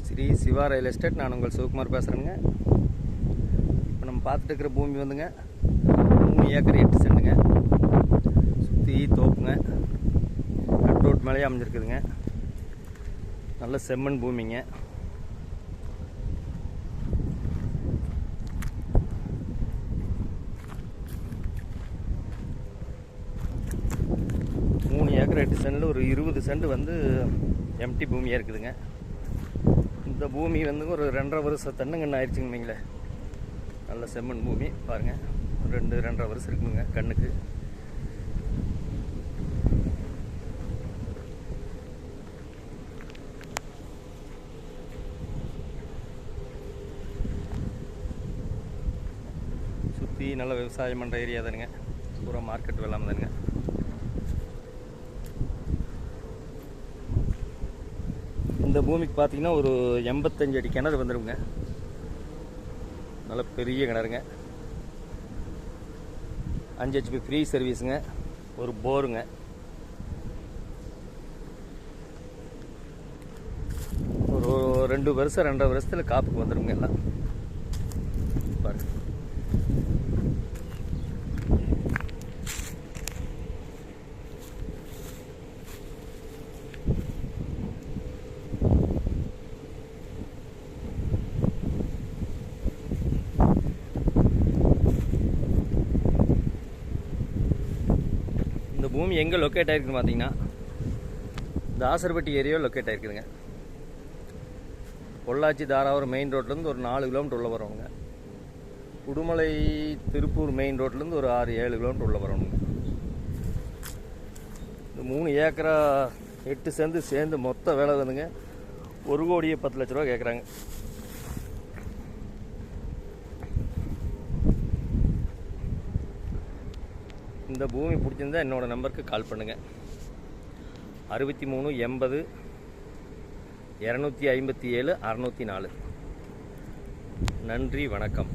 Sri Siva real estate. நான் உங்கள் சிவகுமார் பேசுகிறேங்க. இப்போ நம்ம பார்த்துட்டு இருக்கிற பூமி வந்துங்க 3 ஏக்கர் 8 சென்ட்டுங்க. சுற்றி தோப்புங்க. கட் ரோட் மேலேயே அமைஞ்சிருக்குதுங்க. நல்ல செம்மண் பூமிங்க. ஏக்கர் 8 சென்டில் ஒரு 20 சென்ட் வந்து எம்டி பூமியாக இருக்குதுங்க. இந்த பூமி வந்து ஒரு 2.5 வருஷம் தென்னங்கன்று ஆயிடுச்சுங்க நீங்களே. நல்ல செம்மண் பூமி பாருங்கள். 2.5 வருஷம் இருக்குதுங்க கண்ணுக்கு. சுற்றி நல்ல விவசாயம் பண்ணுற ஏரியா தானுங்க. பூரா மார்க்கெட் வெள்ளாமல் தானுங்க. இந்த பூமிக்கு பார்த்தீங்கன்னா ஒரு 85 அடி கிணறு வந்துடுங்க. நல்ல பெரிய கிணறுங்க. 5 HP ஃப்ரீ சர்வீஸுங்க. ஒரு போருங்க. ஒரு 2 வருஷம் 2.5 வருஷத்தில் காப்புக்கு வந்துடுங்க எல்லாம். பாருங்க. இந்த பூமி எங்கே லொக்கேட் ஆகிருக்குன்னு பார்த்தீங்கன்னா தாசர்பட்டி ஏரியா லொக்கேட் ஆகிருக்குதுங்க. பொள்ளாச்சி தாராபுரம் மெயின் ரோட்லேருந்து ஒரு 4 கிலோமீட்டர் உள்ள வரணுங்க. உடுமலை திருப்பூர் மெயின் ரோட்லேருந்து ஒரு 6-7 கிலோமீட்டர் உள்ள வரணுங்க. இந்த 3 ஏக்கரா 8 சென்ட் சேர்ந்து மொத்த வேலை வந்துங்க 1,10,00,000 ரூபா கேட்குறாங்க. இந்த பூமி பிடிச்சிருந்தா என்னோட நம்பருக்கு கால் பண்ணுங்கள். 63 80 257 604. நன்றி, வணக்கம்.